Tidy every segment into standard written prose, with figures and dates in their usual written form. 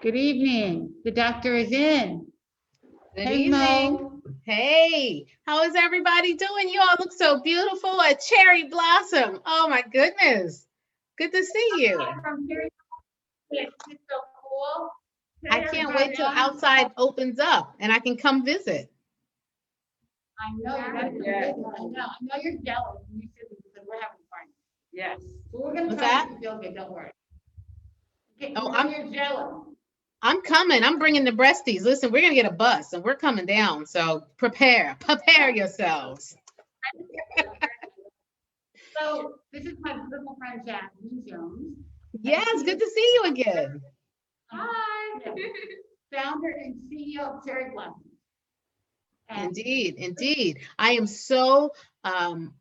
Good evening. The doctor is in. Good Hey, evening. Mo. Hey, how is everybody doing? You all look so beautiful. A cherry blossom. Oh my goodness. Good to see you. From here. It's so cool. I Hey, can't everybody. wait till outside opens up and I can come visit. I know you guys are Yeah. good. I know you're jealous. You should be because we're having fun. Yes. But we're gonna What's try to that? make you feel good. Don't worry. Okay, Oh, now you're jealous. I'm coming. I'm bringing the breasties. Listen, we're gonna get a bus and we're coming down. So prepare yourselves. So this is my beautiful friend Jasmine Jones. And Yes, she good is to see you again. hi, founder and CEO of Cherry Blossom. And Indeed. I am so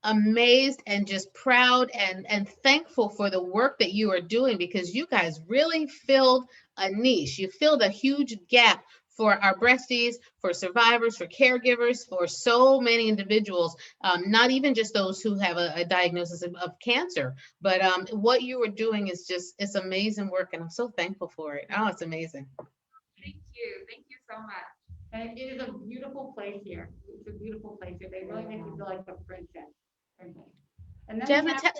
amazed and just proud and thankful for the work that you are doing because you guys really filled a niche. You filled a huge gap for our breasties, for survivors, for caregivers, for so many individuals, not even just those who have a diagnosis of cancer, but what you are doing is just, it's amazing work and I'm so thankful for it. Oh, it's amazing. thank you. Thank you so much. And it is a beautiful place here. It's a beautiful place here. They really make you feel like a princess. Okay. And then we Jasmine, have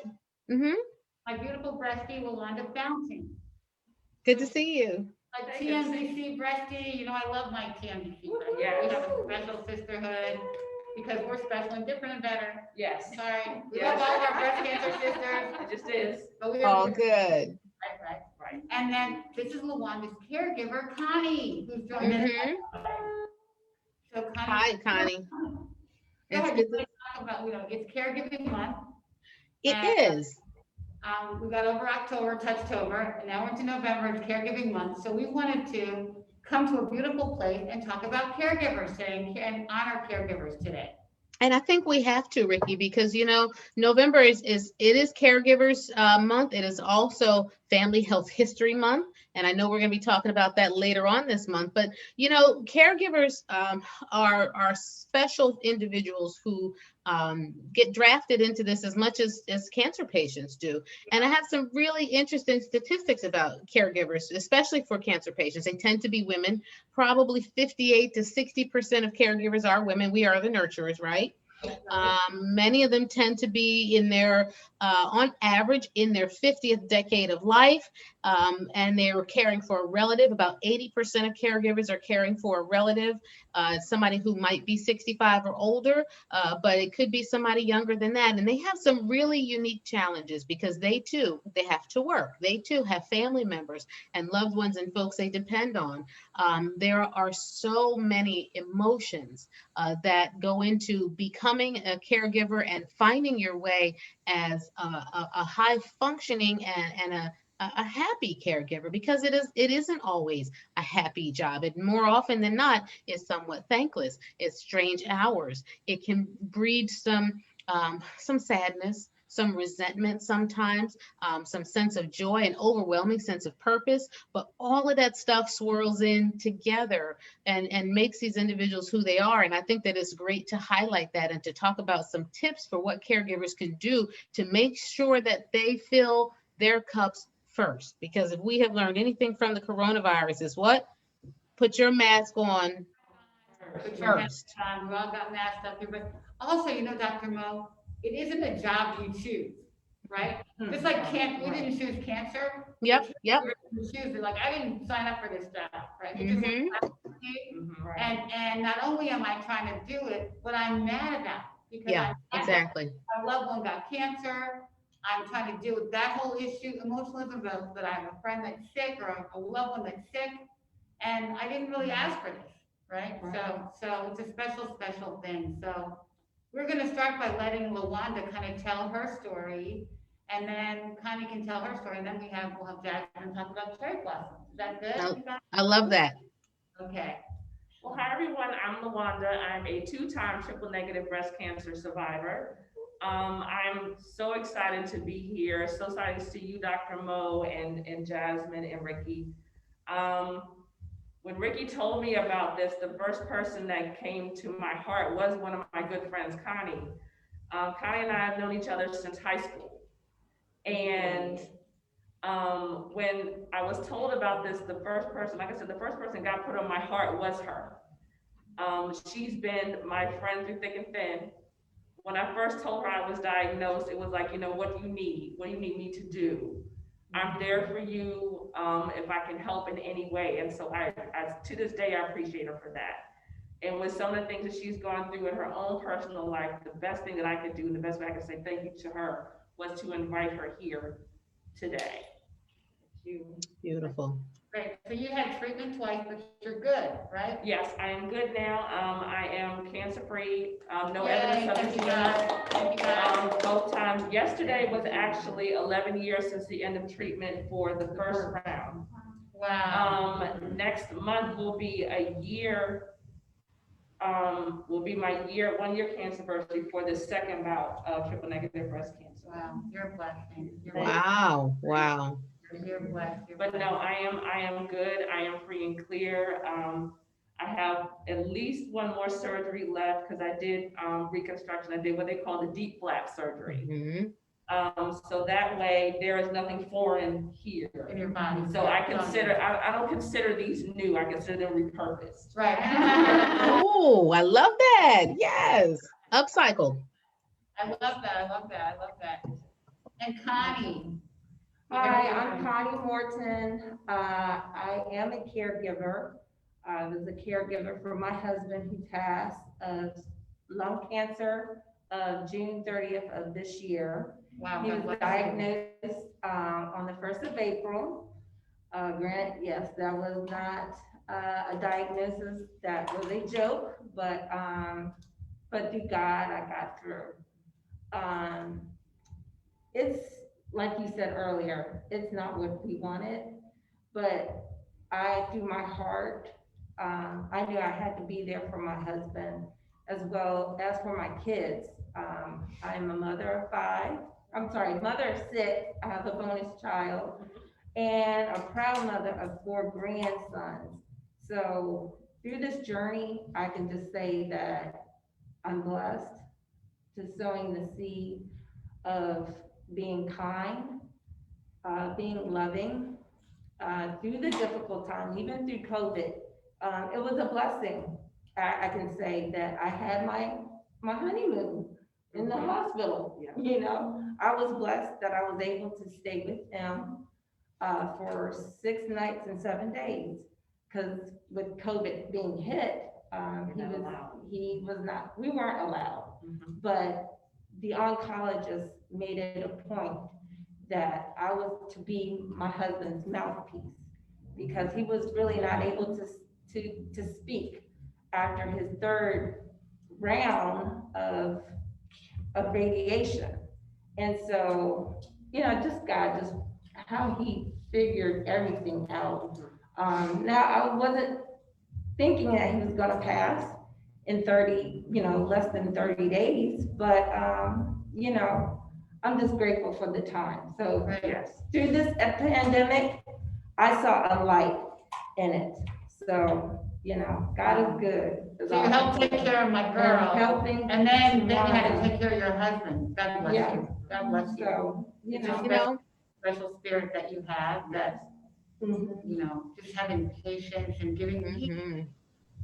mhm. my beautiful breastie, Rolanda Fountain. Good to see you. A TNBC breastie, I love my TNBC breastie. Yes. We have a special sisterhood because we're special and different and better. Yes. Sorry. We Yes. love all of our breast cancer sisters. It just is. But we All are good. right. And then this is Lawanda's caregiver, Connie, who's joined us. Mhm. So Connie. Hi, Connie. Go It's ahead, good. you wanna talk about, it's caregiving month. It And is. we got over October, Touchtober, and now we're into November, it's caregiving month. So we wanted to come to a beautiful place and talk about caregivers today and honor caregivers today. And I think we have to, Ricky, because November is it is caregivers month. It is also Family Health History Month, and I know we're going to be talking about that later on this month. But caregivers are special individuals who get drafted into this as much as cancer patients do. And I have some really interesting statistics about caregivers, especially for cancer patients. They tend to be women. Probably 58 to 60% of caregivers are women. We are the nurturers, right? Many of them tend to be on average, in their 50th decade of life, and they were caring for a relative. About 80% of caregivers are caring for a relative, somebody who might be 65 or older, but it could be somebody younger than that. And they have some really unique challenges because they have to work. They too have family members and loved ones and folks they depend on. There are so many emotions that go into becoming a caregiver and finding your way as a high functioning and a happy caregiver, because it isn't always a happy job. It more often than not is somewhat thankless. It's strange hours. It can breed some sadness, some resentment sometimes, some sense of joy, an overwhelming sense of purpose. But all of that stuff swirls in together and makes these individuals who they are. And I think that it's great to highlight that and to talk about some tips for what caregivers can do to make sure that they fill their cups first. Because if we have learned anything from the coronavirus, is what? Put your mask on Put your mask first. on, we all got masked up here, but also, Dr. Mo, it isn't a job you choose, right? Just like cancer, we didn't choose cancer. Yep. We choose it, like, I didn't sign up for this job, right? It just Hmm. happened to me. And not only am I trying to do it, but I'm mad about it because Yeah, exactly. my loved one got cancer. I'm trying to deal with that whole issue, emotionalism, that I have a friend that's sick or a loved one that's sick, and I didn't really ask for this, right? So it's a special thing. So we're gonna start by letting Lawanda kind of tell her story, and then Connie can tell her story, and then we'll have Jasmine talk about cherry blossoms. Is that I, good? You guys? I love that. Okay. Well, hi everyone. I'm Lawanda. I'm a two-time triple negative breast cancer survivor. I'm so excited to be here. So excited to see you, Dr. Mo, and Jasmine and Ricky. Um, when Ricky told me about this, the first person that came to my heart was one of my good friends, Connie. Connie and I have known each other since high school. And When I was told about this, the first person, like I said, the first person God put on my heart was her. She's been my friend through thick and thin. When I first told her I was diagnosed, it was like, what do you need? What do you need me to do? I'm there for you, if I can help in any way. And so I to this day, I appreciate her for that. And with some of the things that she's gone through in her own personal life, the best thing that I could do, the best way I could say thank you to her was to invite her here today. Beautiful. Great, so you had treatment twice, but you're good, right? Yes, I am good now. I am cancer-free, no Yay, evidence of thank you, disease. God. Thank you, God. Both times. Yesterday was actually 11 years since the end of treatment for the first round. Wow. Next month will be a year, will be my 1 year cancer anniversary for the second bout of triple negative breast cancer. Wow, you're a blessing. Wow. Wow. You're blessed. You're But blessed. no, I am good. I am free and clear. I have at least one more surgery left because I did reconstruction. I did what they call the deep flap surgery. Mhm. So that way there is nothing foreign here. In your body. So I don't consider these new. I consider them repurposed. Right. Oh, I love that. Yes. Upcycle. I love that, I love that, I love that. And Connie. Hi, I'm Connie Morton. I am a caregiver. I was a caregiver for my husband who passed of lung cancer June 30th of this year. Wow. He God was bless you. diagnosed on the 1st of April. Granted, yes, that was not a diagnosis that was a joke, but through God, I got through. It's like you said earlier, it's not what we wanted, but through my heart, I knew I had to be there for my husband as well as for my kids. I'm a mother of 5. Mother of 6. I have a bonus child and a proud mother of 4 grandsons. So through this journey, I can just say that I'm blessed to sowing the seed of being kind, being loving, through the difficult time, even through COVID. It was a blessing. I can say that I had my honeymoon in the hospital. Yeah. I was blessed that I was able to stay with him for 6 nights and 7 days. Because with COVID being hit, we weren't allowed. Mhm. But the oncologist made it a point that I was to be my husband's mouthpiece because he was really not able to speak after his 3rd round of radiation. And so, just God, just how he figured everything out. Now I wasn't thinking that he was gonna pass in 30, less than 30 days, but, I'm just grateful for the time. So Yes. through this pandemic, I saw a light in it. So, God is good. So you helped take care of my girl, Helping. and then you had to take care of your husband. God bless Yeah. you. God bless you. So, Just You know, special spirit that you have, that, mhm. just having patience and giving. mhm.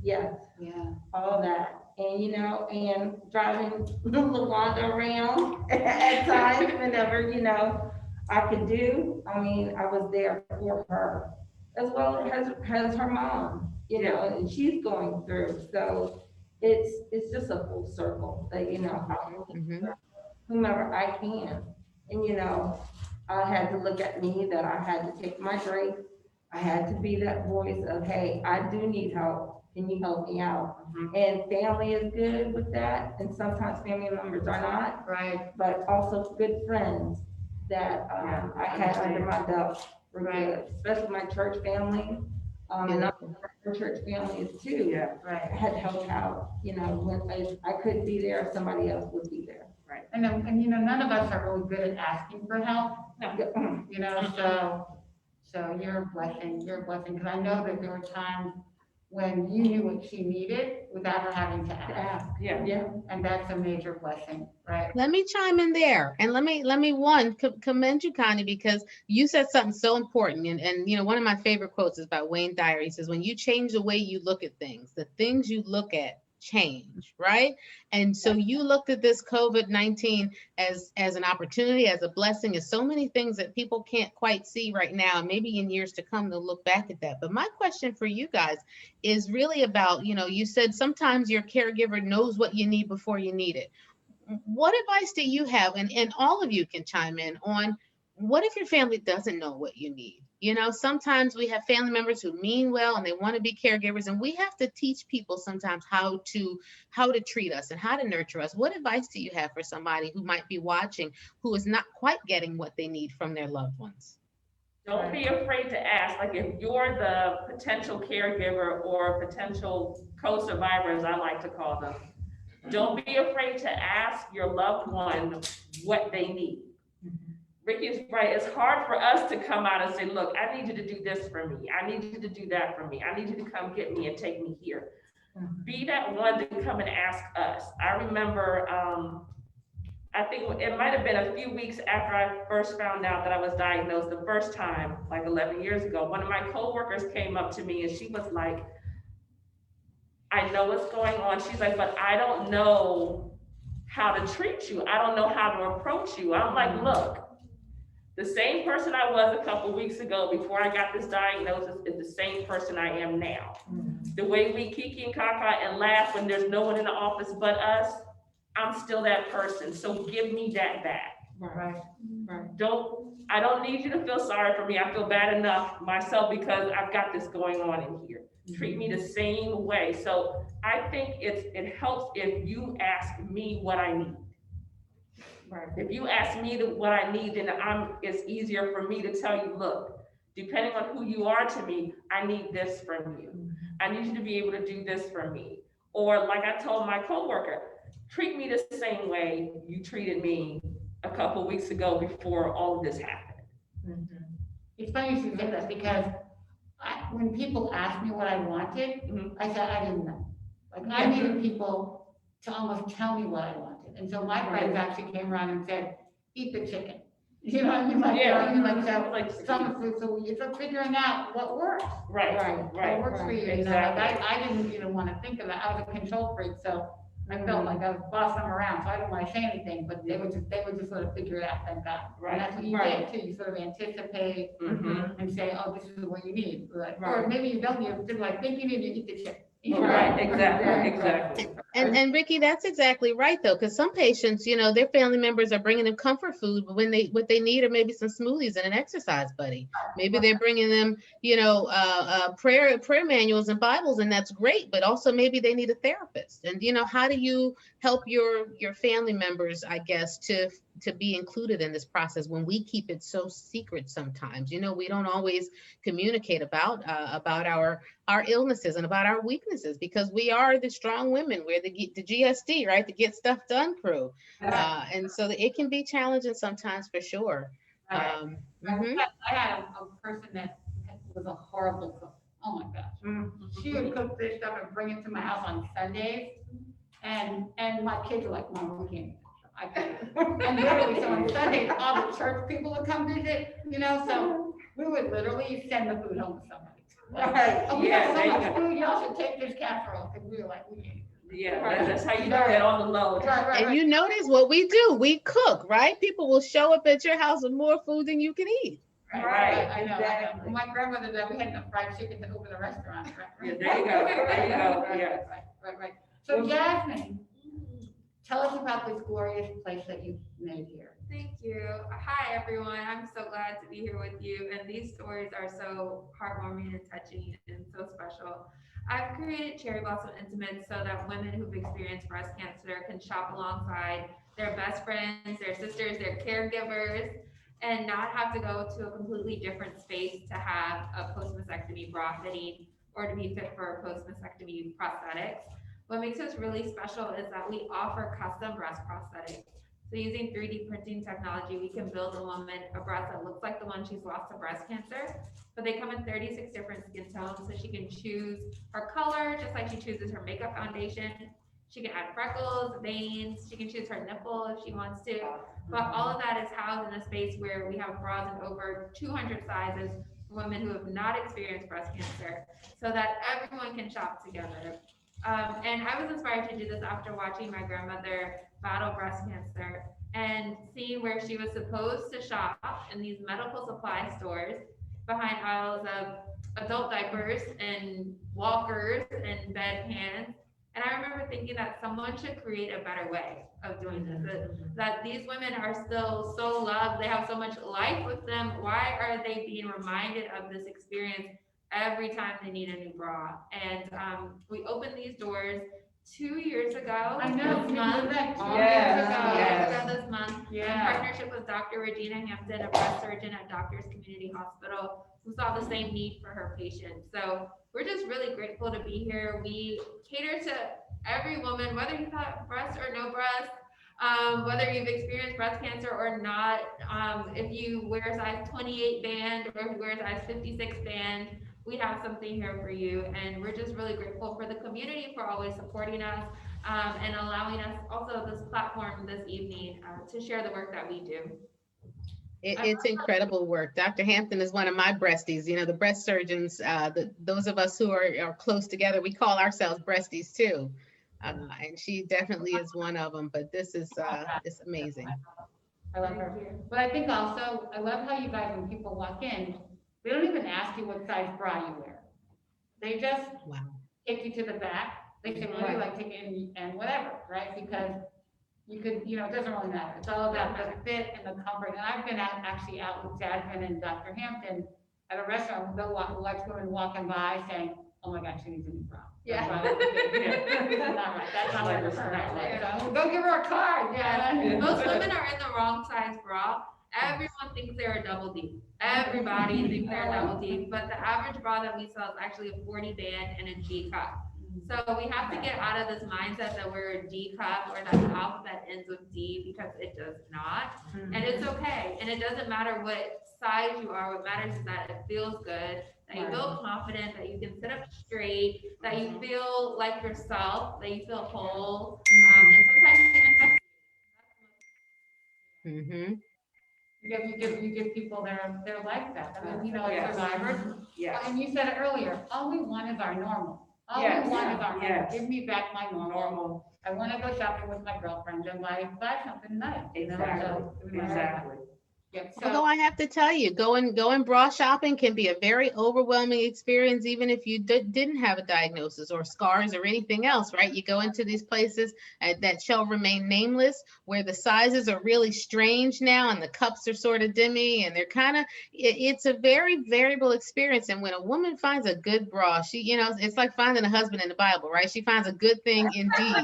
Yes, Yeah. all that. And, and driving LaWanda around at times whenever, I could do. I mean, I was there for her as well as her mom, and she's going through. So it's just a full circle that, Mhm. whomever I can. And, I had to look at me that I had to take my break. I had to be that voice of, hey, I do need help. Can you help me out? And family is good with that. And sometimes family members are not, Right. but also good friends that I had under my belt were good, especially my church family. And other church families too. Yeah. Right. I had to help out, when I couldn't be there, somebody else would be there. And none of us are really good at asking for help, so you're a blessing, because I know that there were times when you knew what she needed without her having to ask. Yeah. Yeah. And that's a major blessing, right? Let me chime in there, and let me commend you, Connie, because you said something so important. And you know, one of my favorite quotes is by Wayne Dyer. He says, "When you change the way you look at things, the things you look at change." Right? And so you looked at this COVID-19 as an opportunity, as a blessing, as so many things that people can't quite see right now, and maybe in years to come they'll look back at that. But my question for you guys is really about, you know, you said sometimes your caregiver knows what you need before you need it. What advice do you have, and all of you can chime in on, what if your family doesn't know what you need? You know, sometimes we have family members who mean well and they want to be caregivers, and we have to teach people sometimes how to treat us and how to nurture us. What advice do you have for somebody who might be watching who is not quite getting what they need from their loved ones? Don't be afraid to ask. Like if you're the potential caregiver or potential co-survivor, as I like to call them, don't be afraid to ask your loved one what they need. Ricky is right. It's hard for us to come out and say, look, I need you to do this for me. I need you to do that for me. I need you to come get me and take me here. Be that one to come and ask us. I remember, I think it might have been a few weeks after I first found out that I was diagnosed the first time, like 11 years ago. One of my coworkers came up to me and she was like, I know what's going on. She's like, but I don't know how to treat you. I don't know how to approach you. I'm like, look, the same person I was a couple weeks ago before I got this diagnosis is the same person I am now. The way we kiki and kaka and laugh when there's no one in the office but us, I'm still that person. So give me that back. Right. I don't need you to feel sorry for me. I feel bad enough myself because I've got this going on in here. Treat me the same way. So I think it helps if you ask me what I need. Right. If you ask me what I need, then it's easier for me to tell you, look, depending on who you are to me, I need this from you. I need you to be able to do this for me. Or like I told my coworker, treat me the same way you treated me a couple of weeks ago before all of this happened. It's funny you should say that because when people asked me what I wanted, I said I didn't know. Like I needed people to almost tell me what I wanted. And so my friends actually came around and said, eat the chicken. You know what I mean? Like, Yeah. you know, like so it's figuring out what works. Right. What works for you. Exactly. You know, like I didn't even want to think of that. I was a control freak, so I felt like I was bossing them around, so I didn't want to say anything, but they would just sort of figure it out, thank God. Right. And that's what you did too. You sort of anticipate and say, oh, this is what you need. Like, or maybe you don't, you're just like, think you need to eat the chicken. Right, exactly. And Ricky, that's exactly right though, because some patients, you know, their family members are bringing them comfort food, but what they need are maybe some smoothies and an exercise buddy. Maybe they're bringing them, you know, prayer manuals and Bibles, and that's great. But also maybe they need a therapist. And you know, how do you help your family members, I guess, to be included in this process when we keep it so secret sometimes? You know, we don't always communicate about our illnesses and about our weaknesses because we are the strong women. We're the GSD, right? The get stuff done crew. And so it can be challenging sometimes for sure. I had a person that was a horrible cook. Oh my gosh. She would cook this stuff and bring it to my house on Sundays. And my kids were like, Mom, we can't. I can't. And literally, so on Sundays, all the church people would come visit, you know, so we would literally send the food home to somebody. Oh, we got so much food, y'all should take this casserole, because we were like, we can't. Yeah, that's how you do it on the low. And you notice what we do, we cook, right? People will show up at your house with more food than you can eat. Right. I know. My grandmother did, we had enough fried chicken to open a restaurant. Yeah, there you go. Yeah. Right. So Jasmine, tell us about this glorious place that you've made here. Thank you. Hi, everyone. I'm so glad to be here with you. And these stories are so heartwarming and touching and so special. I've created Cherry Blossom Intimates so that women who've experienced breast cancer can shop alongside their best friends, their sisters, their caregivers, and not have to go to a completely different space to have a post-mastectomy bra fitting or to be fit for a post-mastectomy prosthetics. What makes us really special is that we offer custom breast prosthetics So using 3D printing technology, we can build a woman a breast that looks like the one she's lost to breast cancer, but they come in 36 different skin tones, so she can choose her color, just like she chooses her makeup foundation. She can add freckles, veins, she can choose her nipple if she wants to, but all of that is housed in a space where we have bras in over 200 sizes for women who have not experienced breast cancer, so that everyone can shop together. And I was inspired to do this after watching my grandmother battle breast cancer and seeing where she was supposed to shop in these medical supply stores behind aisles of adult diapers and walkers and bedpans. And I remember thinking that someone should create a better way of doing this, that these women are still so loved, they have so much life with them. Why are they being reminded of this experience every time they need a new bra? And we opened these doors 2 years ago. I know, this month. that 2 Yes, years ago. yes. This month, in Yeah. partnership with Dr. Regina Hampton, a breast surgeon at Doctors Community Hospital, who saw the same need for her patients. So we're just really grateful to be here. We cater to every woman, whether you've had breast or no breast, whether you've experienced breast cancer or not, if you wear a size 28 band or if you wear a size 56 band, we have something here for you. And we're just really grateful for the community for always supporting us, and allowing us also this platform this evening to share the work that we do. It's incredible work. Dr. Hampton is one of my breasties. You know, the breast surgeons, those of us who are close together, we call ourselves breasties too. And she definitely is one of them, but this is it's amazing. I love her. But I think also, I love how you guys, when people walk in, they don't even ask you what size bra you wear. They just Wow. take you to the back. They say, well, you like take it and whatever, right? Because you could, it doesn't really matter. It's all about the fit and the comfort. And I've been actually out with Jasmine and Dr. Hampton at a restaurant. They'll watch women walking by saying, oh my gosh, she needs a new bra. Yeah. That's not right. That's not what it's right. So go give her a card. Yeah. Most women are in the wrong size bra. Everyone thinks they're a double D. Everybody thinks they're a double D, but the average bra that we sell is actually a 40 band and a G cup. So we have to get out of this mindset that we're a D cup or that the alphabet ends with D, because it does not. And it's okay. And it doesn't matter what size you are. What matters is that it feels good, that you feel confident, that you can sit up straight, that you feel like yourself, that you feel whole. And sometimes even Mm-hmm. You give people their life back. I mean, as Yes. survivors. Yes. And you said it earlier, all we want is our normal. All Yes. we want is our normal. Yes. Give me back my normal. Normal. I want to go shopping with my girlfriend and buy something nice. Exactly. Yeah, Although so, I have to tell you, going bra shopping can be a very overwhelming experience, even if you didn't have a diagnosis or scars or anything else, right? You go into these places that shall remain nameless, where the sizes are really strange now and the cups are sort of dimmy and they're kind of, it's a very variable experience. And when a woman finds a good bra, she, it's like finding a husband in the Bible, right? She finds a good thing indeed.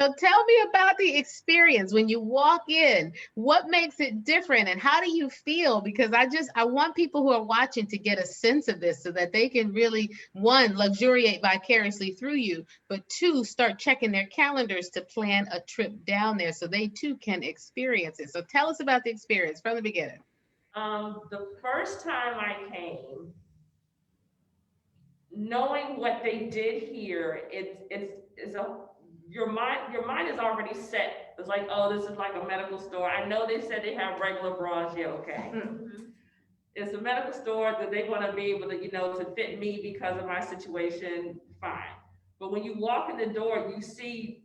So tell me about the experience when you walk in. What makes it different and how do you feel? Because I want people who are watching to get a sense of this so that they can really, one, luxuriate vicariously through you, but two, start checking their calendars to plan a trip down there so they too can experience it. So tell us about the experience from the beginning. The first time I came, knowing what they did here, your mind is already set. It's like, oh, this is like a medical store. I know they said they have regular bras. Yeah, okay. It's a medical store that they're going to be able to, to fit me because of my situation. Fine. But when you walk in the door, you see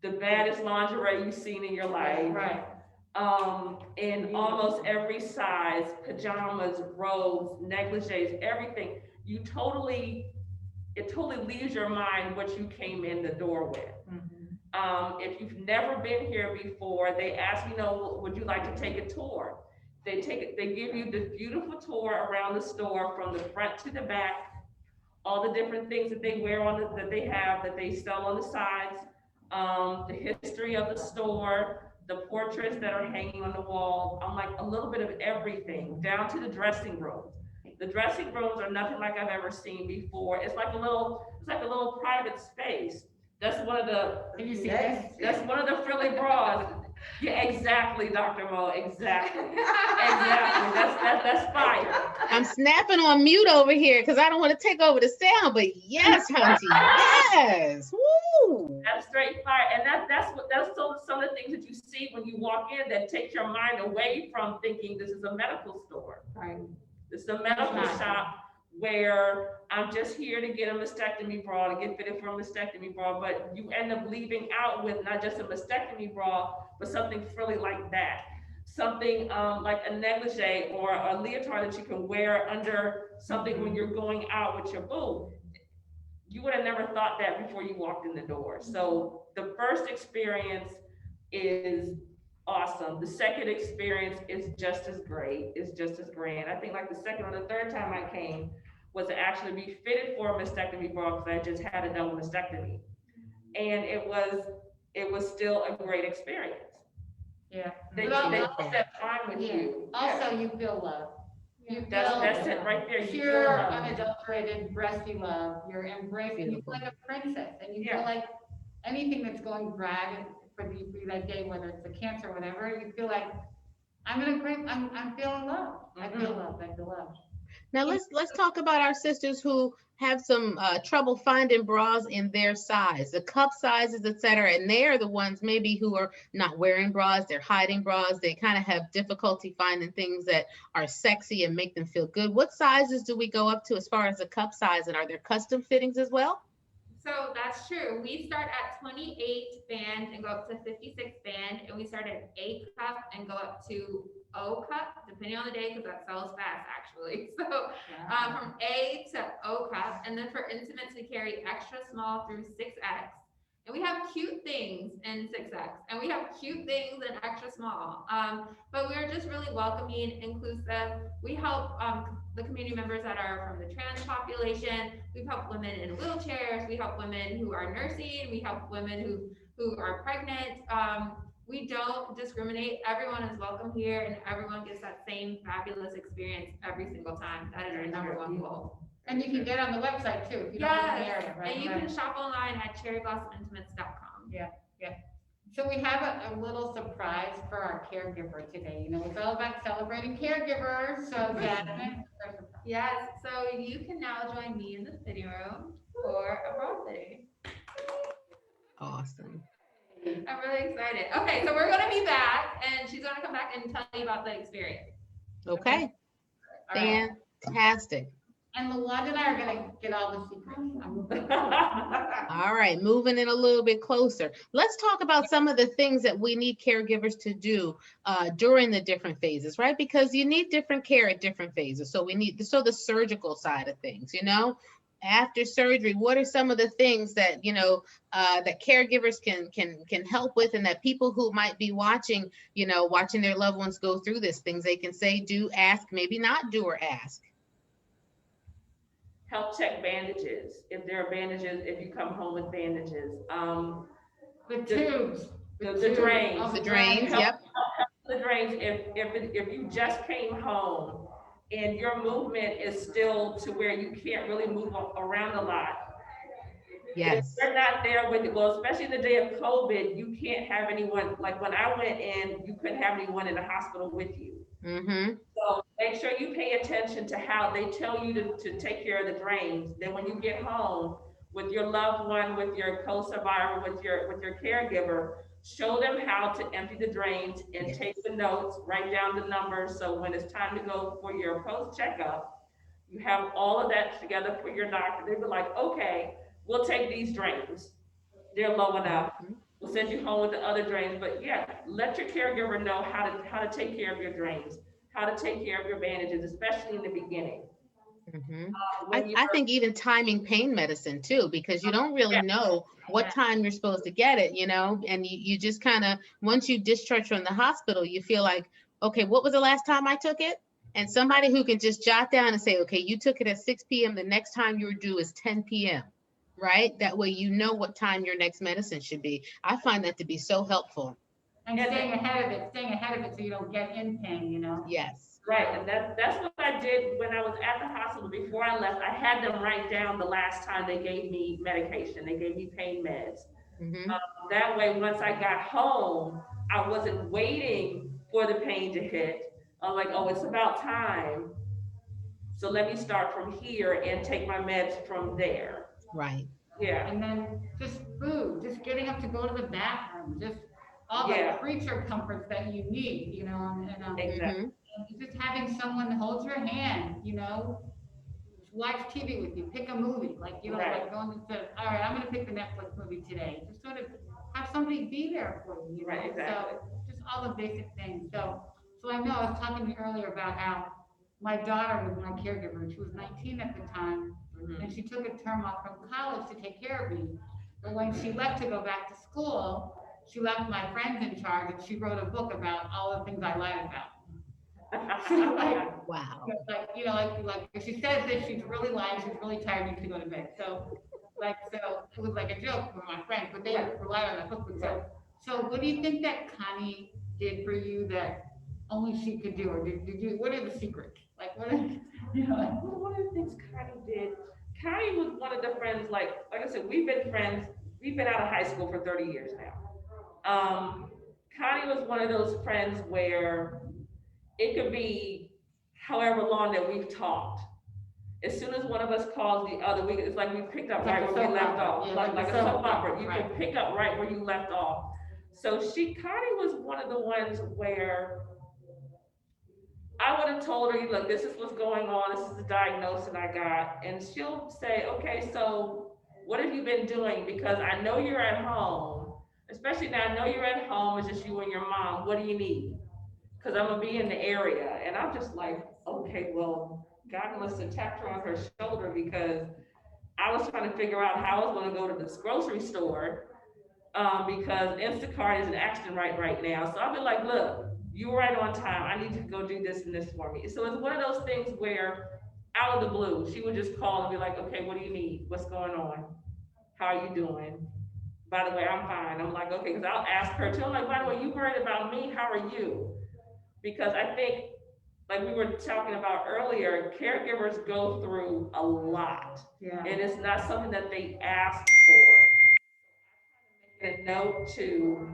the baddest lingerie you've seen in your life. right. In almost every size, pajamas, robes, negligees, everything. It totally leaves your mind what you came in the door with. If you've never been here before, they ask, would you like to take a tour? They give you this beautiful tour around the store from the front to the back, all the different things that they wear that they sell on the sides, the history of the store, the portraits that are hanging on the wall. I'm like a little bit of everything, down to the dressing rooms. The dressing rooms are nothing like I've ever seen before. It's like a little private space That's one of the, Can you see this? that's one of the frilly bras. Yeah, exactly, Dr. Mo, exactly. Exactly, that's fire. I'm snapping on mute over here because I don't want to take over the sound, but yes, Hunty, yes. Woo! That's straight fire, and that's some of the things that you see when you walk in that take your mind away from thinking this is a medical store. Right. This is a medical Right. shop where I'm just here to get a mastectomy bra, to get fitted for a mastectomy bra, but you end up leaving out with not just a mastectomy bra, but something frilly like that. Something like a negligee or a leotard that you can wear under something when you're going out with your boo. You would have never thought that before you walked in the door. So the first experience is awesome. The second experience is just as great, is just as grand. I think like the second or the third time I came was to actually be fitted for a mastectomy bra because I just had a double mastectomy. And it was still a great experience. Yeah. They Well, spend also- time with Yeah. you. Also, you feel love. You feel That's it right there. You feel pure, love. unadulterated, breasty love. You're embraced. You feel Beautiful. like a princess, and you Yeah. feel like anything that's going bad for you that day, whether it's the cancer or whatever, you feel like I'm feeling love. I feel love. I feel love. Now let's talk about our sisters who have some trouble finding bras in their size, the cup sizes, etc. And they are the ones maybe who are not wearing bras, they're hiding bras, they kind of have difficulty finding things that are sexy and make them feel good. What sizes do we go up to as far as the cup size, and are there custom fittings as well? So that's true. We start at 28 band and go up to 56 band, and we start at A cup and go up to O cup, depending on the day, because that sells fast actually. So from A to O cup, and then for intimates we carry extra small through 6X. And we have cute things in 6X, and we have cute things in extra small. But we're just really welcoming, inclusive. We help the community members that are from the trans population. We've helped women in wheelchairs. We help women who are nursing. We help women who are pregnant. We don't discriminate. Everyone is welcome here, and everyone gets that same fabulous experience every single time. That is our number one goal. And you can get on the website too, if you don't have an area, right? And you can shop online at cherryblossomintimates.com. So we have a little surprise for our caregiver today. You know, it's all about celebrating caregivers, so Jasmine. Yes, so you can now join me in the fitting room for a bra fitting. Awesome. I'm really excited. Okay, so we're gonna be back, and she's gonna come back and tell you about the experience. Okay, All right. fantastic. And Lawanda and I are gonna get all the secrets. All right, moving in a little bit closer. Let's talk about some of the things that we need caregivers to do during the different phases, right? Because you need different care at different phases. So the surgical side of things, you know, after surgery, what are some of the things that, that caregivers can help with, and that people who might be watching, watching their loved ones go through this, things they can say, do, ask, maybe not do or ask. Help check bandages. If there are bandages, if you come home with bandages. The tubes. The drains. Oh, The drains, yep. The drains, if you just came home and your movement is still to where you can't really move around a lot. Yes. If they're not there with it, well, especially in the day of COVID, you can't have anyone, like when I went in, you couldn't have anyone in the hospital with you. Mm-hmm. So make sure you pay attention to how they tell you to take care of the drains. Then when you get home with your loved one, with your co-survivor, with your caregiver, show them how to empty the drains and Yes. take the notes, write down the numbers. So when it's time to go for your post checkup, you have all of that together for your doctor. They'll be like, okay, we'll take these drains. They're low enough. We'll send you home with the other drains, but yeah, let your caregiver know how to take care of your drains, how to take care of your bandages, especially in the beginning. Mm-hmm. When I think even timing pain medicine too, because you don't really know what time you're supposed to get it, and you just kind of, once you discharge from the hospital, you feel like, okay, what was the last time I took it? And somebody who can just jot down and say, okay, you took it at 6 p.m. The next time you're due is 10 p.m. Right? That way you know what time your next medicine should be. I find that to be so helpful. And staying ahead of it so you don't get in pain, you know? Yes. Right, and that's what I did when I was at the hospital. Before I left, I had them write down the last time they gave me medication. They gave me pain meds. Mm-hmm. That way, once I got home, I wasn't waiting for the pain to hit. I'm like, oh, it's about time. So let me start from here and take my meds from there. Right. Yeah, And then just food, just getting up to go to the bathroom, just all the Yeah. creature comforts that you need, you know, exactly. Mm-hmm. just having someone hold your hand, you know, watch TV with you, pick a movie, like, you know, Right. like going to, all right, I'm gonna pick the Netflix movie today. Just sort of have somebody be there for you, you know? Right, exactly. So just all the basic things. So I know I was talking to you earlier about how my daughter was my caregiver, and she was 19 at the time, Mhm. and she took a term off from college to take care of me. But when she left to go back to school, she left my friends in charge, and she wrote a book about all the things I lied about. Wow. Like, you know, like if she says that she's really lying, she's really tired, needs to go to bed. So it was like a joke for my friends, but they relied on that book. So what do you think that Connie did for you that only she could do, or did you? What are the secrets? Like, what? You know, like, Well, one of the things Connie did, Connie was one of the friends, like I said, we've been friends, we've been out of high school for 30 years now. Connie was one of those friends where it could be however long that we've talked. As soon as one of us calls the other, it's like we picked up right where we left off. Yeah, Like a soap opera, you right. can pick up right where you left off. So Connie was one of the ones where I would have told her, look, this is what's going on, this is the diagnosis I got. And she'll say, okay, so what have you been doing? Because I know you're at home, especially now, I know you're at home, it's just you and your mom. What do you need? Because I'm gonna be in the area. And I'm just like, okay, well, God must have tapped her on her shoulder, because I was trying to figure out how I was gonna go to this grocery store, because Instacart isn't acting right now. So I'll be like, look, you were right on time. I need you to go do this and this for me. So it's one of those things where out of the blue, she would just call and be like, okay, what do you need? What's going on? How are you doing? By the way, I'm fine. I'm like, okay, because I'll ask her too. I'm like, by the way, you worried about me? How are you? Because I think, like we were talking about earlier, caregivers go through a lot. Yeah. And it's not something that they ask for. A note to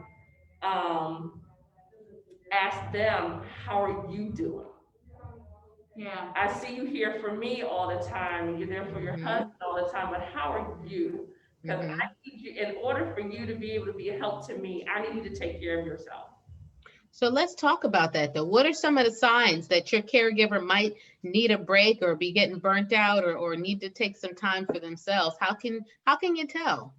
ask them, how are you doing? Yeah. I see you here for me all the time, and you're there for your Mhm. husband all the time, but how are you? Because Mhm. I need you, in order for you to be able to be a help to me, I need you to take care of yourself. So let's talk about that though. What are some of the signs that your caregiver might need a break or be getting burnt out or need to take some time for themselves? How can you tell?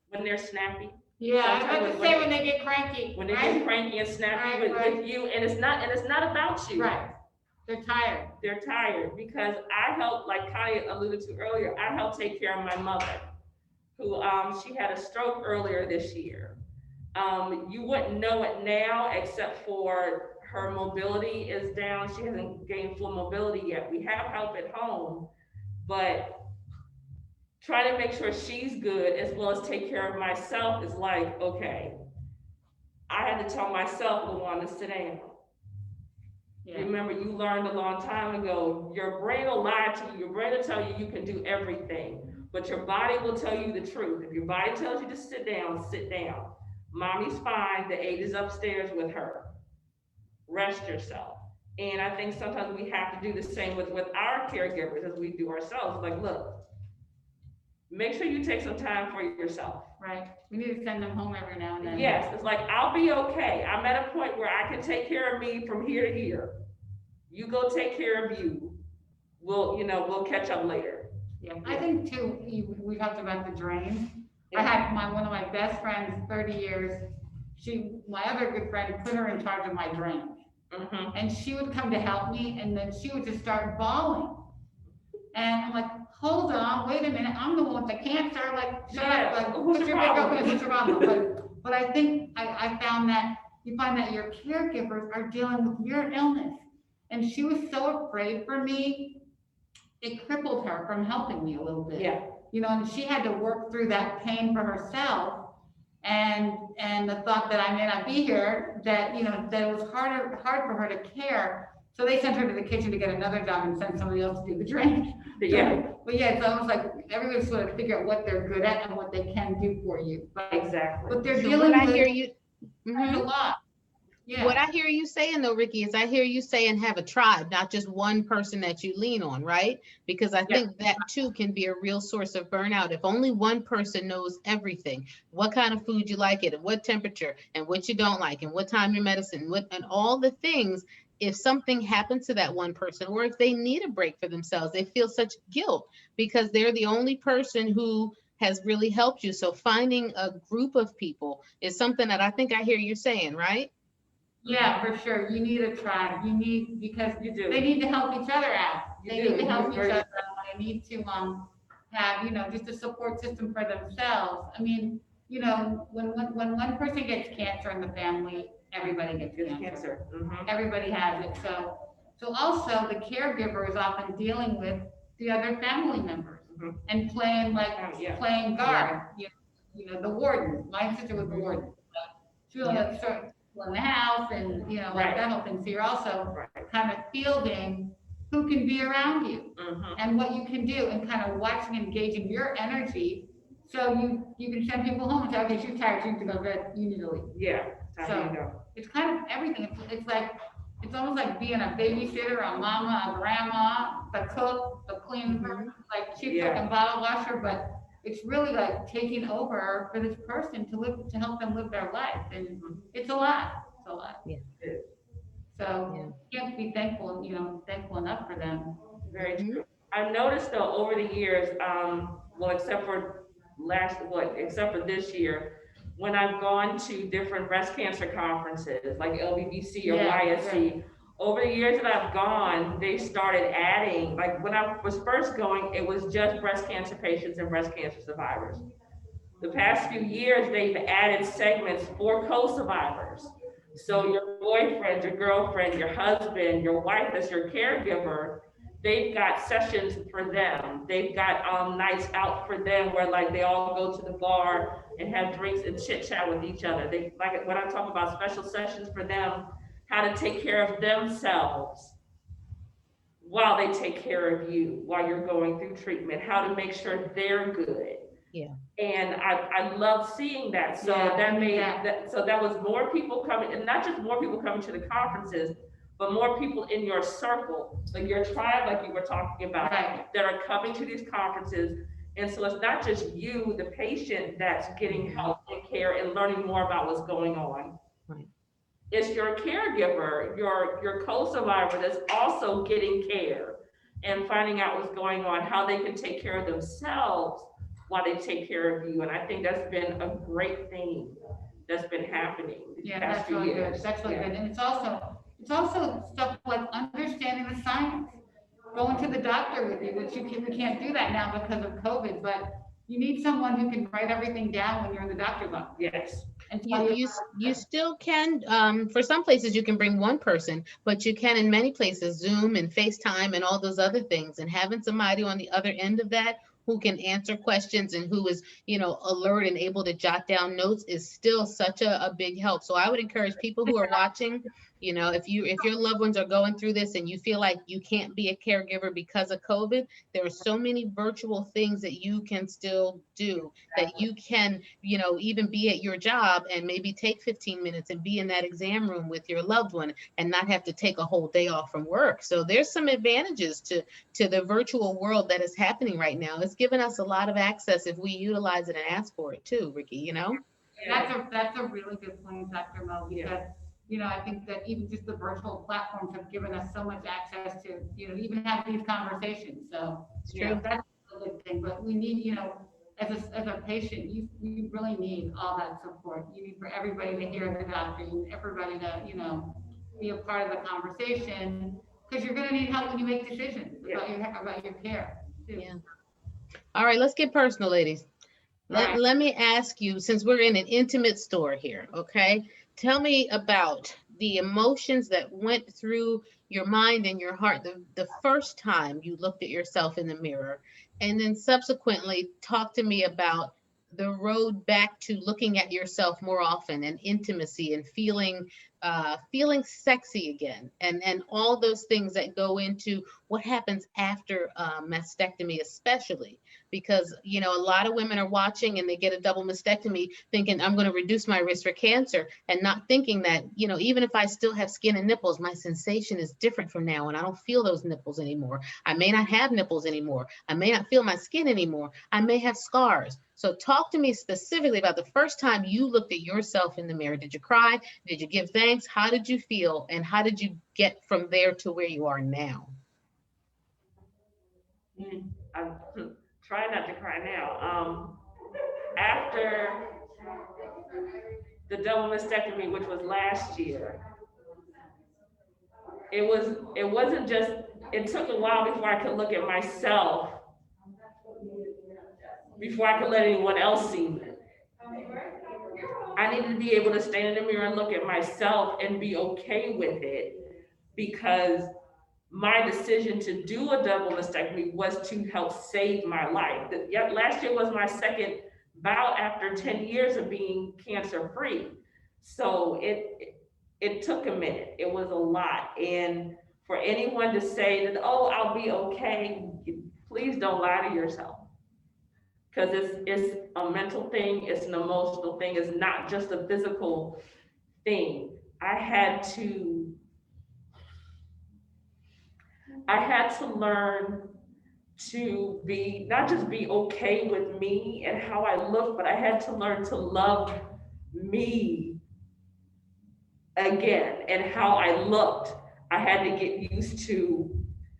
When they're snappy. Yeah, I was Sometimes about to say when they get cranky. When they right? get cranky and snappy Right. with you, and it's not about you. Right. They're tired. They're tired, because I helped, like Connie alluded to earlier, I helped take care of my mother, who she had a stroke earlier this year. You wouldn't know it now, except for her mobility is down. She hasn't gained full mobility yet. We have help at home, but trying to make sure she's good as well as take care of myself is like, okay, I had to tell myself, Luana, to sit down. Yeah. Remember, you learned a long time ago, your brain will lie to you. Your brain will tell you you can do everything, but your body will tell you the truth. If your body tells you to sit down, sit down. Mommy's fine, the aide is upstairs with her. Rest yourself. And I think sometimes we have to do the same with our caregivers as we do ourselves. Like, look, make sure you take some time for yourself. Right. We need to send them home every now and then. Yes, it's like, I'll be okay. I'm at a point where I can take care of me from here to here. You go take care of you. We'll catch up later. Yeah. I think too, we talked about the drains. I had one of my best friends, 30 years. My other good friend put her in charge of my drains. Mm-hmm. And she would come to help me, and then she would just start bawling. And I'm like, hold on, wait a minute, I'm the one with the cancer, like, shut up, like, what's your problem? But I think I found that you find that your caregivers are dealing with your illness. And she was so afraid for me, it crippled her from helping me a little bit. Yeah. And she had to work through that pain for herself. and the thought that I may not be here, that, that it was hard for her to care. So they sent her to the kitchen to get another job and sent somebody else to do the drainage. Yeah, But yeah, it's almost like everybody's sort of figure out what they're good at and what they can do for you. exactly. But they're So dealing what I with hear you, a mhm. lot. Yeah. What I hear you saying though, Ricky, is I hear you saying have a tribe, not just one person that you lean on, right? Because I Yeah. think that too can be a real source of burnout. If only one person knows everything, what kind of food you like it, at what temperature, and what you don't like, and what time your medicine, what and all the things. If something happens to that one person, or if they need a break for themselves, they feel such guilt because they're the only person who has really helped you. So finding a group of people is something that I think I hear you saying, right? Yeah, for sure. You need a tribe. You need, because You do. they need to help each other out. You They do. need to help each Very- other out. They need to, have, just a support system for themselves. I mean, when one person gets cancer in the family, everybody gets It's cancer. cancer. Mhm. Everybody has it. So also the caregiver is often dealing with the other family members Mhm. and playing Yeah. playing guard. The warden. My sister was the Mhm. warden. She was like certain people in the house and, like Right. that whole thing. So you're also Right. kind of fielding who can be around you Mhm. and what you can do and kind of watching and engaging your energy. So you can send people home and say, okay, she's tired, she needs to go to bed, you need to leave. Yeah. Time So- to go. It's kind of everything. It's almost like being a babysitter, a mama, a grandma, the cook, the cleaner, like chief cook Yeah. and bottle washer, but it's really like taking over for this person to help them live their life. And it's a lot. It's a lot. Yeah. So you have to be thankful, thankful enough for them. Very Mhm. true. I've noticed though over the years, well, except for this year, when I've gone to different breast cancer conferences like LBBC or Yeah, YSC, over the years that I've gone, they started adding, like when I was first going, it was just breast cancer patients and breast cancer survivors. The past few years, they've added segments for co-survivors. So your boyfriend, your girlfriend, your husband, your wife as your caregiver, they've got sessions for them. They've got nights out for them where like they all go to the bar and have drinks and chit chat with each other. They like when I talk about special sessions for them, how to take care of themselves while they take care of you while you're going through treatment, how to make sure they're good. Yeah. And I love seeing that. So Yeah, that made yeah. that was more people coming, and not just more people coming to the conferences, but more people in your circle, like your tribe, like you were talking about, Right. that are coming to these conferences. And so it's not just you, the patient, that's getting help and care and learning more about what's going on. Right. It's your caregiver, your co-survivor that's also getting care and finding out what's going on, how they can take care of themselves while they take care of you. And I think that's been a great thing that's been happening these Yeah, past that's few really years. good. That's really Yeah. good. And it's also stuff like understanding the science. Going to the doctor with you, which we can't do that now because of COVID, but you need someone who can write everything down when you're in the doctor's office. Yes. And tell You still can, for some places you can bring one person, but you can in many places Zoom and FaceTime and all those other things. And having somebody on the other end of that who can answer questions and who is, alert and able to jot down notes is still such a big help. So I would encourage people who are watching, if your loved ones are going through this and you feel like you can't be a caregiver because of COVID, there are so many virtual things that you can still do, that you can, even be at your job and maybe take 15 minutes and be in that exam room with your loved one and not have to take a whole day off from work. So there's some advantages to the virtual world that is happening right now. It's given us a lot of access if we utilize it and ask for it too, Ricky, That's a really good point, Dr. Mo, Yeah. because, I think that even just the virtual platforms have given us so much access to, even have these conversations. So It's Yeah. true. that's a good thing, but we need, as a patient, you really need all that support. You need for everybody to hear the doctor, you need everybody to, be a part of the conversation, because you're gonna need help when you make decisions about your care too. Yeah. All right, let's get personal, ladies. Right. Let me ask you, since we're in an intimate store here, okay? Tell me about the emotions that went through your mind and your heart the first time you looked at yourself in the mirror. And then subsequently talk to me about the road back to looking at yourself more often and intimacy and feeling sexy again, and all those things that go into what happens after mastectomy, especially because a lot of women are watching and they get a double mastectomy thinking I'm going to reduce my risk for cancer, and not thinking that even if I still have skin and nipples, my sensation is different from now, and I don't feel those nipples anymore. I may not have nipples anymore. I may not feel my skin anymore. I may have scars. So talk to me specifically about the first time you looked at yourself in the mirror. Did you cry? Did you give thanks? How did you feel? And how did you get from there to where you are now? I'm trying not to cry now. After the double mastectomy, which was last year, it wasn't just, it took a while before I could look at myself, before I could let anyone else see me. I needed to be able to stand in the mirror and look at myself and be okay with it, because my decision to do a double mastectomy was to help save my life. Last year was my second bout after 10 years of being cancer free. So it took a minute. It was a lot. And for anyone to say that, oh, I'll be okay, please don't lie to yourself. Because it's a mental thing, it's an emotional thing, it's not just a physical thing. I had to learn to be, not just be okay with me and how I look, but I had to learn to love me again and how I looked. I had to get used to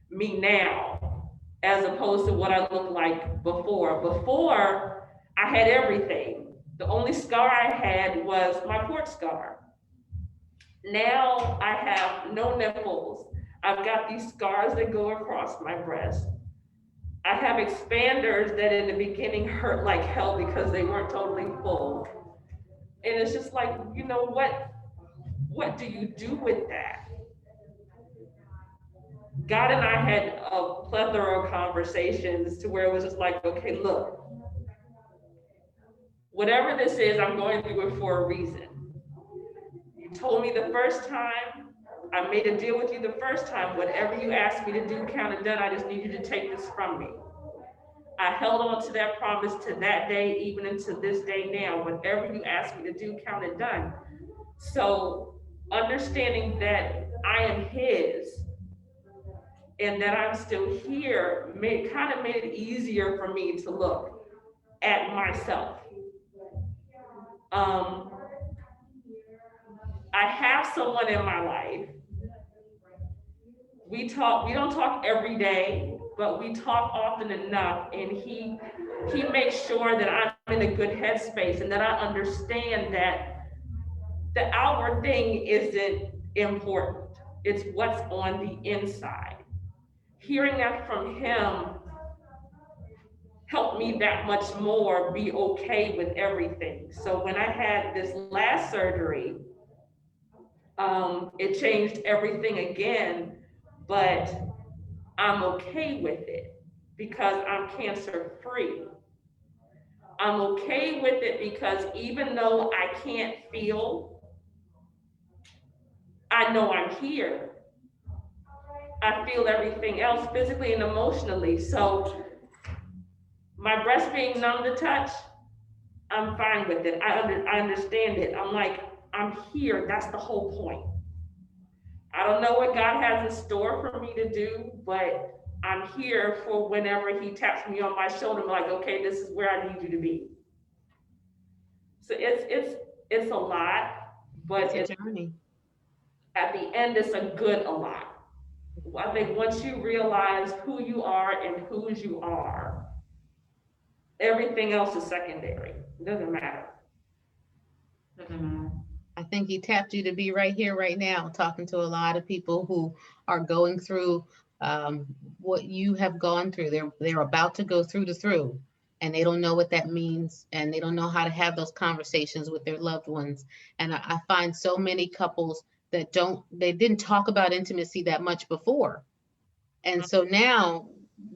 me now as opposed to what I looked like before. Before, I had everything. The only scar I had was my port scar. Now I have no nipples. I've got these scars that go across my breast. I have expanders that in the beginning hurt like hell because they weren't totally full. And it's just like, what do you do with that? God and I had a plethora of conversations to where it was just like, okay, look, whatever this is, I'm going through it for a reason. You told me the first time, I made a deal with you the first time. Whatever you asked me to do, count it done. I just need you to take this from me. I held on to that promise to that day, even into this day now. Whatever you asked me to do, count it done. So understanding that I am his and that I'm still here kind of made it easier for me to look at myself. I have someone in my life. We don't talk every day, but we talk often enough, and he makes sure that I'm in a good headspace and that I understand that the outward thing isn't important. It's what's on the inside. Hearing that from him helped me that much more be okay with everything. So when I had this last surgery, it changed everything again, but I'm okay with it because I'm cancer free. I'm okay with it because even though I can't feel, I know I'm here. I feel everything else physically and emotionally. So my breast being numb to touch, I'm fine with it. I understand it. I'm like, I'm here. That's the whole point. I don't know what God has in store for me to do, but I'm here for whenever he taps me on my shoulder, I'm like, okay, this is where I need you to be. So it's a lot, but It's a journey. At the end, it's a good a lot. I think once you realize who you are and whose you are, everything else is secondary. It doesn't matter. Doesn't matter. I think he tapped you to be right here, right now, talking to a lot of people who are going through what you have gone through. They're about to go through and they don't know what that means, and they don't know how to have those conversations with their loved ones. And I find so many couples that they didn't talk about intimacy that much before. And so now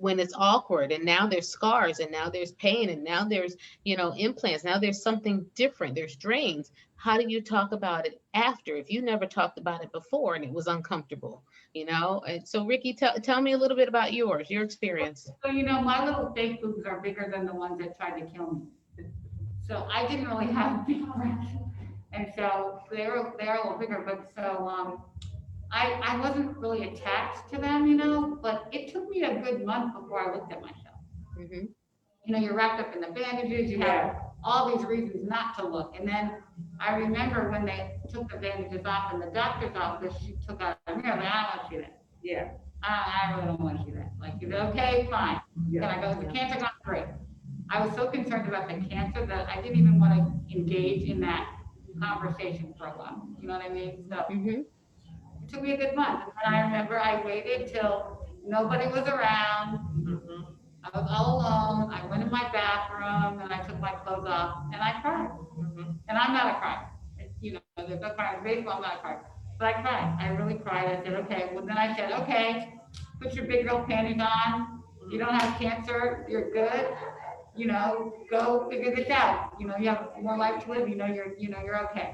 when it's awkward, and now there's scars, and now there's pain, and now there's, implants, now there's something different, there's drains. How do you talk about it after if you never talked about it before and it was uncomfortable? And so Ricky, tell me a little bit about your experience. So, my little fake boobs are bigger than the ones that tried to kill me. So I didn't really have big breasts. And so they're a little bigger, but so, I wasn't really attached to them, but it took me a good month before I looked at myself. Mm-hmm. You're wrapped up in the bandages, you have all these reasons not to look. And then I remember when they took the bandages off in the doctor's office, she took out a mirror, like, I don't want to see that. Yeah. I really don't want to see that. Like, is it okay? Fine. Can I go? Is the cancer gone? Great. I was so concerned about the cancer that I didn't even want to engage in that conversation for a while. You know what I mean? So Mm-hmm. it took me a good month. And I remember I waited till nobody was around. Mhm. I was all alone. I went in my bathroom and I took my clothes off and I cried. Mhm. And I'm not a crier. There's no crying in baseball, I'm not a crier. But I cried. I really cried. I said, okay. Well, then I said, okay, put your big girl panties on. You don't have cancer. You're good. Go figure this out. You have more life to live. You're okay.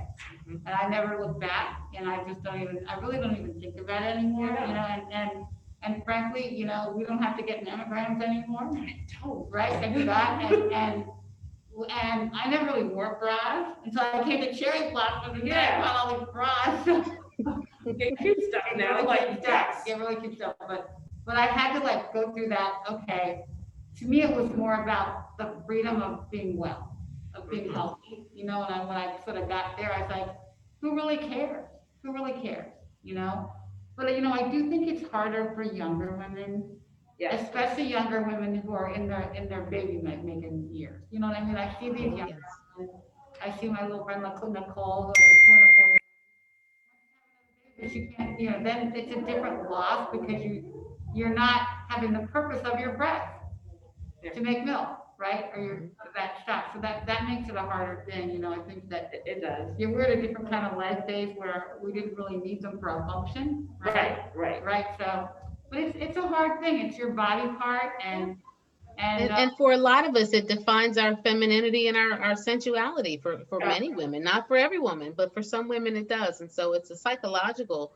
Mhm. And I never look back. And I really don't even think about it anymore. Yeah. And frankly, we don't have to get mammograms anymore. Don't. Right? Thank God. And I never really wore bras until I came to Cherry Blossom and I bought all these bras. Get cute stuff now, like that. Get really cute stuff. But I had to go through that. Okay. To me, it was more about the freedom of being well, of being healthy. When I sort of got there, I was like, who really cares? Who really cares? But I do think it's harder for younger women. Yes. Especially younger women who are in their baby making years. You know what I mean? I see these younger women. I see my little friend Nicole, who's a 24. But you can't, then it's a different loss because you're not having the purpose of your breath to make milk, right? Or that stops. So that makes it a harder thing. I think that It does. we're at a different kind of life phase where we didn't really need them for a function, Right. right? So, but it's a hard thing. It's your body part and for a lot of us, it defines our femininity and our sensuality for many women, not for every woman, but for some women it does. And so it's a psychological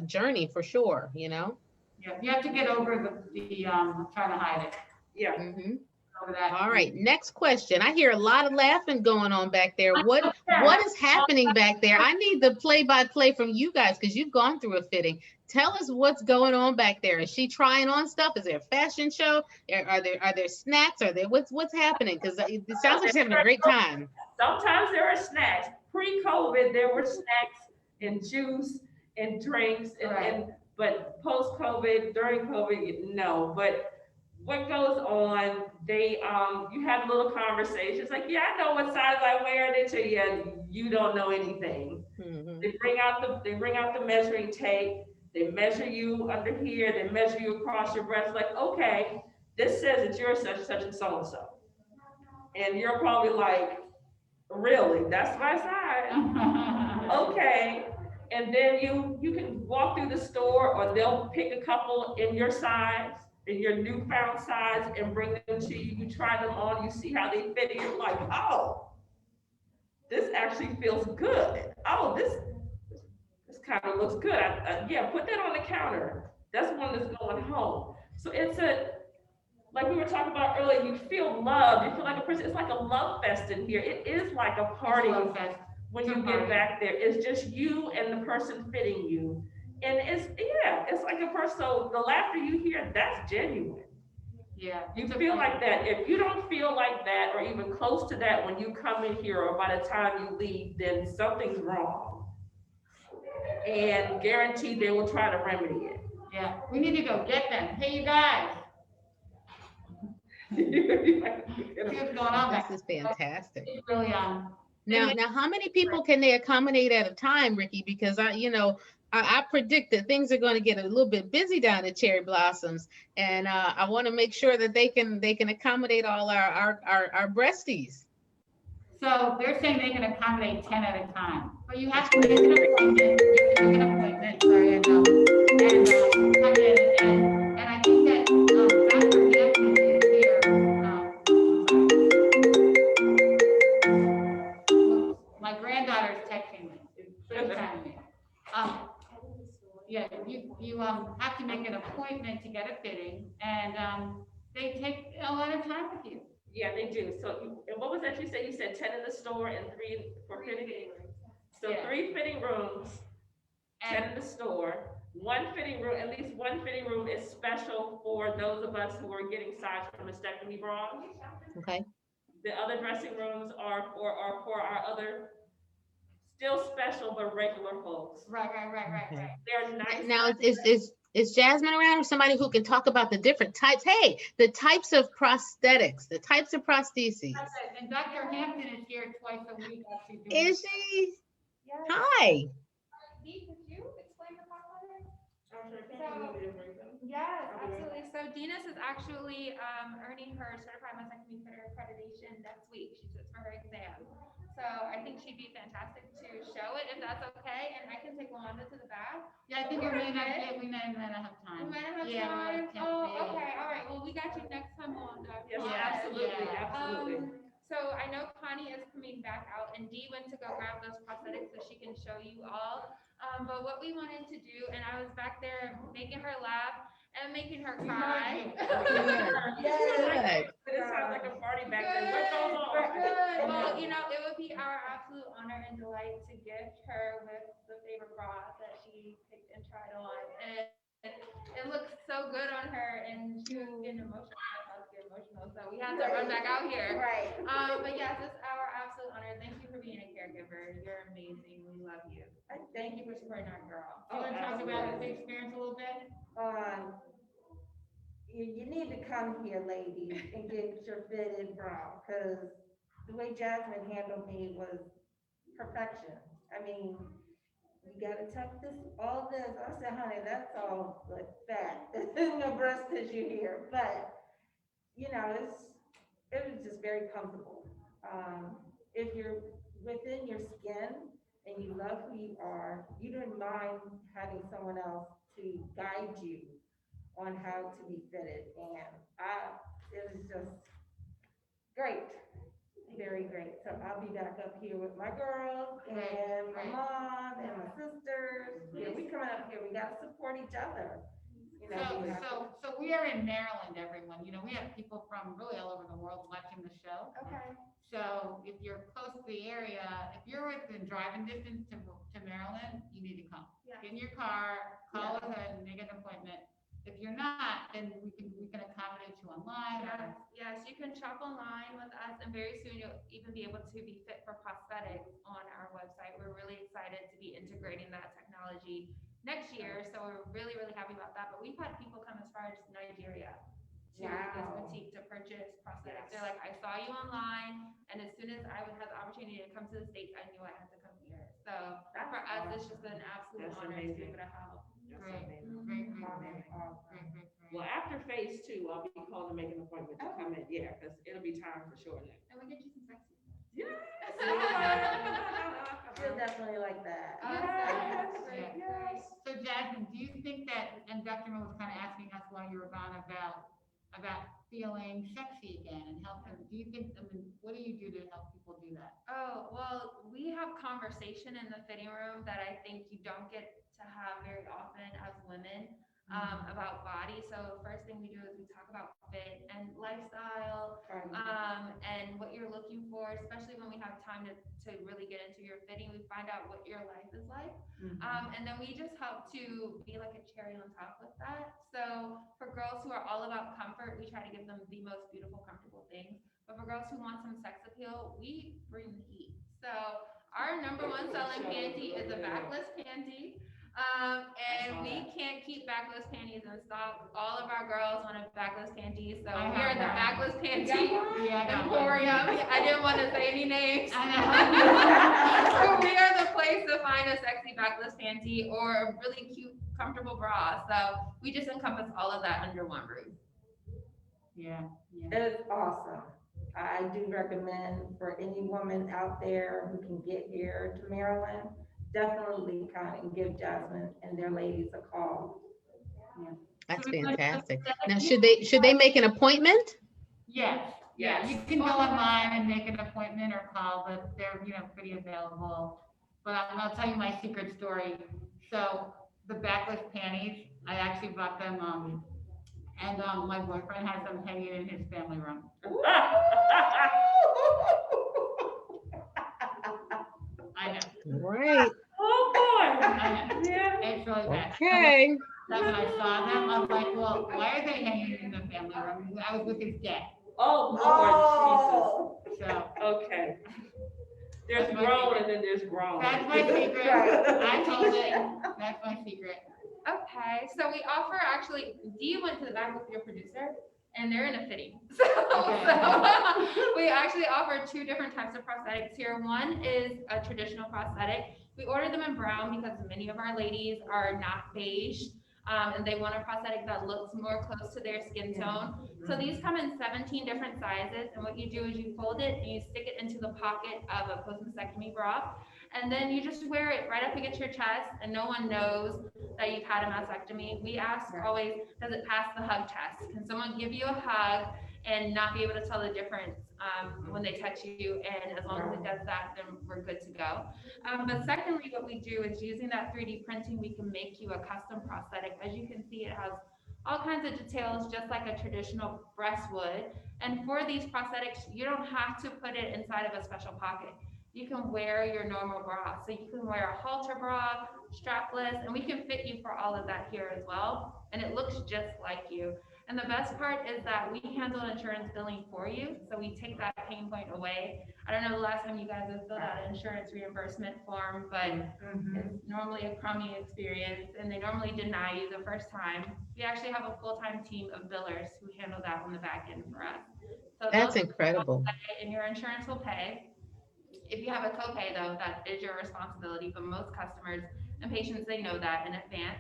journey for sure, Yeah, you have to get over the trying to hide it. Yeah. Mm-hmm. Over that. All right, next question. I hear a lot of laughing going on back there. What is happening back there? I need the play-by-play from you guys because you've gone through a fitting. Tell us what's going on back there. Is she trying on stuff? Is there a fashion show? Are there snacks? What's happening? Because it sounds like she's having a great time. Sometimes there are snacks. Pre-COVID, there were snacks and juice and drinks, but post-COVID, during COVID, no. But what goes on? You have little conversations like, yeah, I know what size I wear, and they tell you, you don't know anything. Mm-hmm. They bring out the measuring tape. They measure you under here. They measure you across your breast. Like, okay, this says that you're such and so and so, and you're probably like, really? That's my size? Okay. And then you can walk through the store, or they'll pick a couple in your size, in your newfound size, and bring them to you. You try them on, you see how they fit, and you're like, oh, this actually feels good. Oh, this kind of looks good. Yeah, put that on the counter. That's one that's going home. So it's like we were talking about earlier, you feel loved. You feel like a person. It's like a love fest in here. It is like a party when you get back there. It's just you and the person fitting you. And it's like a person. So the laughter you hear, that's genuine. Yeah. You feel like that. If you don't feel like that or even close to that when you come in here or by the time you leave, then something's wrong. And guaranteed they will try to remedy it. Yeah, we need to go get them. Hey, you guys. See what's going on back This is fantastic. It's really Now, how many people can they accommodate at a time, Ricky? Because I predict that things are going to get a little bit busy down at Cherry Blossoms, and I want to make sure that they can accommodate all our breasties. So they're saying they can accommodate 10 at a time, but you have to make an appointment. You can make an appointment. Sorry, and come in, and I think that And, they take a lot of time with you. Yeah, they do. So, and what was that you said? You said 10 in the store and 3 for fitting? So Yeah. 3 fitting rooms, 10 in the store, 1 fitting room, at least 1 fitting room is special for those of us who are getting size from mastectomy bras. Okay. The other dressing rooms are for our other, still special but regular folks. Right. Okay. They're nice. Now, is Jasmine around, or somebody who can talk about the different types? Hey, the types of prosthetics, the types of prostheses. And Dr. Hampton is here twice a week actually doing. Is she? Yes. Hi. Dee, could you explain the process? So, Yes, absolutely. So Dinas is actually earning her certified mastectomy fitter accreditation next week. She sits for her exam. So I think she'd be fantastic to show it if that's okay, and I can take Wanda to the back. Yeah, I think we may not have time. We might not have Yeah, time. can't Oh, be. okay, all right. Well, we got you next time, Wanda. Yes, Yeah, absolutely, yeah. absolutely. So I know Connie is coming back out, and Dee went to go grab those prosthetics so she can show you all. But what we wanted to do, and I was back there making her laugh and making her We cry. heard you. Good. It sounds like a party back there. What goes on? Good. Well, you know, it would be our absolute honor and delight to gift her with the favorite bra that she picked and tried on. And it looks so good on her, and she was getting emotional. I was getting emotional, so we had to run back out here. Right. But yes, it's our absolute honor. Thank you for being a caregiver. You're amazing. We love you. Thank you for supporting our girl. Do you want to talk about the experience a little bit? You need to come here, ladies, and get your fitted bra, because the way Jasmine handled me was perfection. I mean, you gotta tuck this, all this. I said, honey, that's all like fat. There's no breast tissue here, but you know, it was just very comfortable. If you're within your skin and you love who you are, you don't mind having someone else to guide you on how to be fitted. And it was just great, very great. So I'll be back up here with my girls and my Right. mom and my sisters. Yeah, we coming up here, we gotta support each other. You know, we have to- So we are in Maryland, everyone. You know, we have people from really all over the world watching the show. Okay. So if you're close to the area, if you're within driving distance to Maryland, you need to come. Yeah. Get in your car, call ahead and make an appointment. If you're not, then we can accommodate you online. Yes, yes, you can shop online with us, and very soon you'll even be able to be fit for prosthetics on our website. We're really excited to be integrating that technology next year, so we're really, really happy about that. But we've had people come as far as Nigeria to this Wow. boutique to purchase prosthetics. Yes. They're like, I saw you online, and as soon as I would have the opportunity to come to the States, I knew I had to come here. So for us, it's just an absolute That's honor to be amazing. able to help. Great, That's great, amazing. great, great, Awesome. great, great, great. Well, after phase 2, I'll be calling to make an appointment to come in, yeah, because it'll be time for sure now. And we get you some sexy. You'll definitely like that. Awesome. Great, Yes. great. So Jasmine, do you think that, and Dr. Mo was kind of asking us while you were gone about feeling sexy again and helping, do you think, I mean, what do you do to help people do that? Oh, well, we have conversation in the fitting room that I think you don't get to have very often as women about body. So first thing we do is we talk about fit and lifestyle, and what you're looking for, especially when we have time to really get into your fitting. We find out what your life is like. And then we just help to be like a cherry on top with that. So for girls who are all about comfort, we try to give them the most beautiful, comfortable things. But for girls who want some sex appeal, we bring the heat. So our number one selling panty is a backless panty. And we can't keep backless panties in stock. All of our girls want a backless panty, so I we are have the one. backless panty Yeah, I got one. emporium. I didn't want to say any names. I know. So we are the place to find a sexy backless panty or a really cute, comfortable bra. So we just encompass all of that under one roof. Yeah, yeah. It's awesome. I do recommend for any woman out there who can get here to Maryland, definitely come and give Jasmine and their ladies a call. That's So we put- fantastic. Now, should they make an appointment? Yes, yeah, you can go online and make an appointment or call, but they're, pretty available. But I'll tell you my secret story. So the backless panties, I actually bought them, And, my boyfriend has them hanging in his family room. I know, Right. Oh, boy. I know, Yeah. it's really bad. Okay. Then when I saw them, I was like, well, why are they hanging in the family room? I was with his dad, Oh, Oh. Lord so Jesus. Okay. There's That's my grown secret. and then there's grown. that's my secret. I told it, that's my secret. Okay, so we offer actually, Dee went to the back with your producer and they're in a fitting. Okay. So we actually offer two different types of prosthetics here. One is a traditional prosthetic. We order them in brown because many of our ladies are not beige. And they want a prosthetic that looks more close to their skin tone. So these come in 17 different sizes. And what you do is you fold it and you stick it into the pocket of a post-mastectomy bra. And then you just wear it right up against your chest and no one knows that you've had a mastectomy. We ask always, does it pass the hug test? Can someone give you a hug and not be able to tell the difference when they touch you? And as long as it does that, then we're good to go. But secondly, what we do is using that 3D printing, we can make you a custom prosthetic. As you can see, it has all kinds of details, just like a traditional breast would. And for these prosthetics, you don't have to put it inside of a special pocket. You can wear your normal bra. So you can wear a halter bra, strapless, and we can fit you for all of that here as well. And it looks just like you. And the best part is that we handle insurance billing for you. So we take that pain point away. I don't know the last time you guys have filled out an insurance reimbursement form, but it's normally a crummy experience and they normally deny you the first time. We actually have a full-time team of billers who handle that on the back end for us. So That's they'll incredible. pay and your insurance will pay. If you have a copay though, that is your responsibility, but most customers and patients, they know that in advance.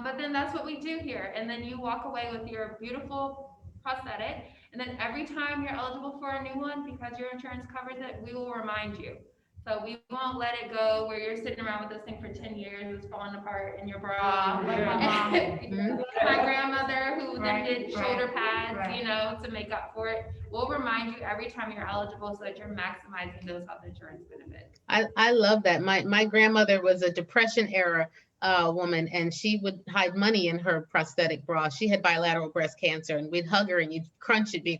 But then that's what we do here. And then you walk away with your beautiful prosthetic. And then every time you're eligible for a new one, because your insurance covers it, we will remind you. So we won't let it go where you're sitting around with this thing for 10 years, it's falling apart in your bra. Like my mom. My grandmother who then Right, did shoulder pads, right. you know, to make up for it. We'll remind you every time you're eligible so that you're maximizing those health insurance benefits. I love that. My grandmother was a Depression era woman, and she would hide money in her prosthetic bra. She had bilateral breast cancer, and we'd hug her and you'd crunch it, be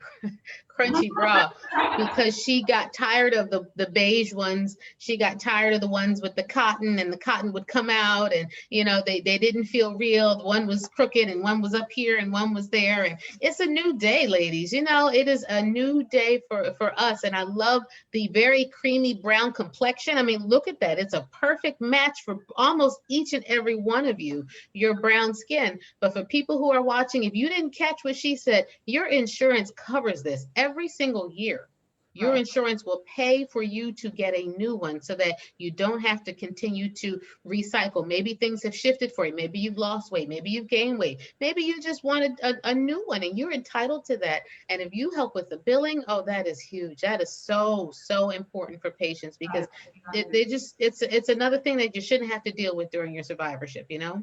crunchy bra, because she got tired of the beige ones. She got tired of the ones with the cotton, and the cotton would come out, and you know they didn't feel real. One was crooked and one was up here and one was there. And it's a new day, ladies. You know, it is a new day for us. And I love the very creamy brown complexion. I mean, look at that. It's a perfect match for almost each and every one of you, your brown skin. But for people who are watching, if you didn't catch what she said, your insurance covers this every single year. Your Right. insurance will pay for you to get a new one so that you don't have to continue to recycle. Maybe things have shifted for you. Maybe you've lost weight. Maybe you've gained weight. Maybe you just wanted a new one and you're entitled to that. And if you help with the billing, oh, that is huge. That is so, so important for patients because they just, it's another thing that you shouldn't have to deal with during your survivorship, you know?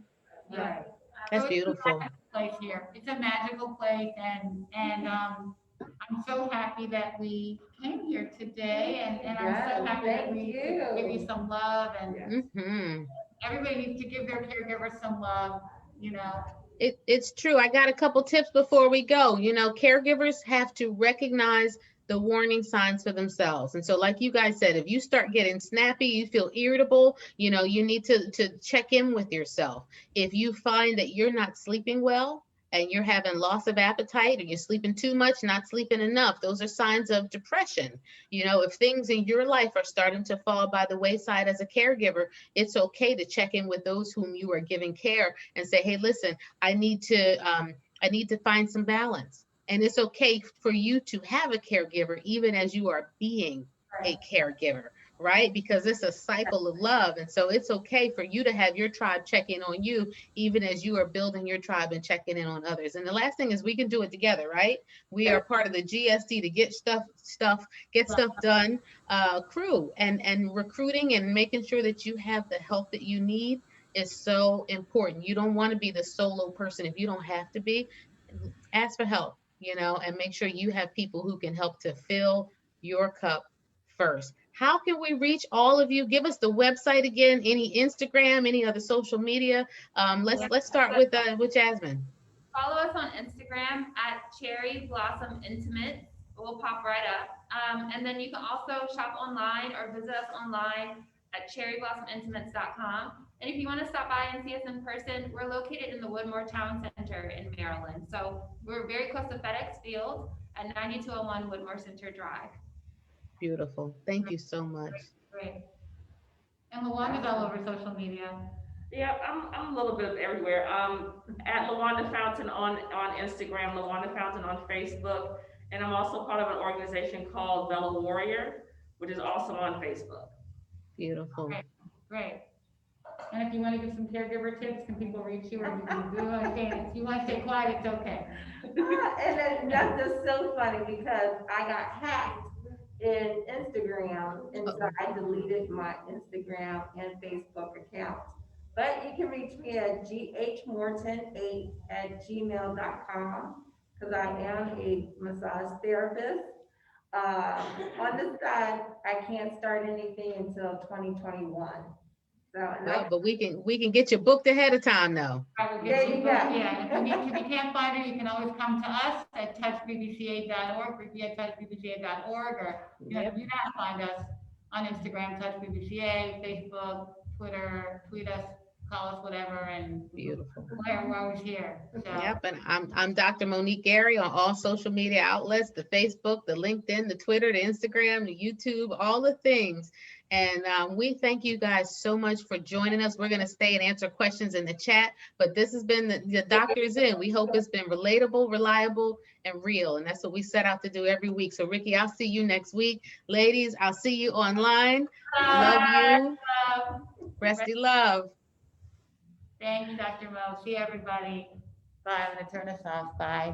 Right. That's So it's a beautiful. magical place here. It's a magical place and I'm so happy that we came here today and I'm so Yes, happy that thank we you. give you some love and Mhm. everybody needs to give their caregivers some love, you know. It's true. I got a couple tips before we go. You know, caregivers have to recognize the warning signs for themselves. And so, like you guys said, if you start getting snappy, you feel irritable, you know, you need to check in with yourself. If you find that you're not sleeping well, and you're having loss of appetite, or you're sleeping too much, not sleeping enough, those are signs of depression. You know, if things in your life are starting to fall by the wayside as a caregiver, it's okay to check in with those whom you are giving care and say, hey, listen, I need to find some balance. And it's okay for you to have a caregiver, even as you are being a caregiver, right? Because it's a cycle of love. And so it's okay for you to have your tribe check in on you, even as you are building your tribe and checking in on others. And the last thing is we can do it together, right? We are part of the GSD to get stuff done crew, and recruiting and making sure that you have the help that you need is so important. You don't want to be the solo person if you don't have to be. Ask for help, you know, and make sure you have people who can help to fill your cup first. How can we reach all of you? Give us the website again, any Instagram, any other social media. Let's start with Jasmine. follow us on Instagram at Cherry Blossom Intimates. It will pop right up. And then you can also shop online or visit us online at cherryblossomintimates.com. And if you want to stop by and see us in person, we're located in the Woodmore Town Center in Maryland. So we're very close to FedEx Field at 9201 Woodmore Center Drive. Beautiful. Thank you so much. Great. And Lawanda's all over social media. Yeah, I'm a little bit everywhere. At LaWanda Fountain on Instagram, LaWanda Fountain on Facebook, and I'm also part of an organization called Bella Warrior, which is also on Facebook. Beautiful. Great. Great. And if you want to give some caregiver tips, can people reach you? Or if you want to stay quiet, it's okay. And then that's just so funny because I got hacked in Instagram, and so I deleted my Instagram and Facebook accounts. But you can reach me at ghmorton8@gmail.com because I am a massage therapist. On the side, I can't start anything until 2021. So, and Well, but we can get you booked ahead of time though. I will There get you you, go. yeah, if you can't find her, you can always come to us at touchbbca.org, Ricky at touchbbca.org, or, you know, Yep. you know how to find us on Instagram, touchbbca, Facebook, Twitter, tweet us, call us, whatever, and Beautiful. we're always here, so. Yep, and I'm Dr. Monique Gary on all social media outlets, the Facebook, the LinkedIn, the Twitter, the Instagram, the YouTube, all the things. And we thank you guys so much for joining us. We're going to stay and answer questions in the chat, but this has been the Doctors In. We hope it's been relatable, reliable, and real. And that's what we set out to do every week. So Ricky, I'll see you next week. Ladies, I'll see you online. Love you. Resty love. Thank you, Dr. Mo. See everybody. Bye. I'm gonna turn us off. Bye.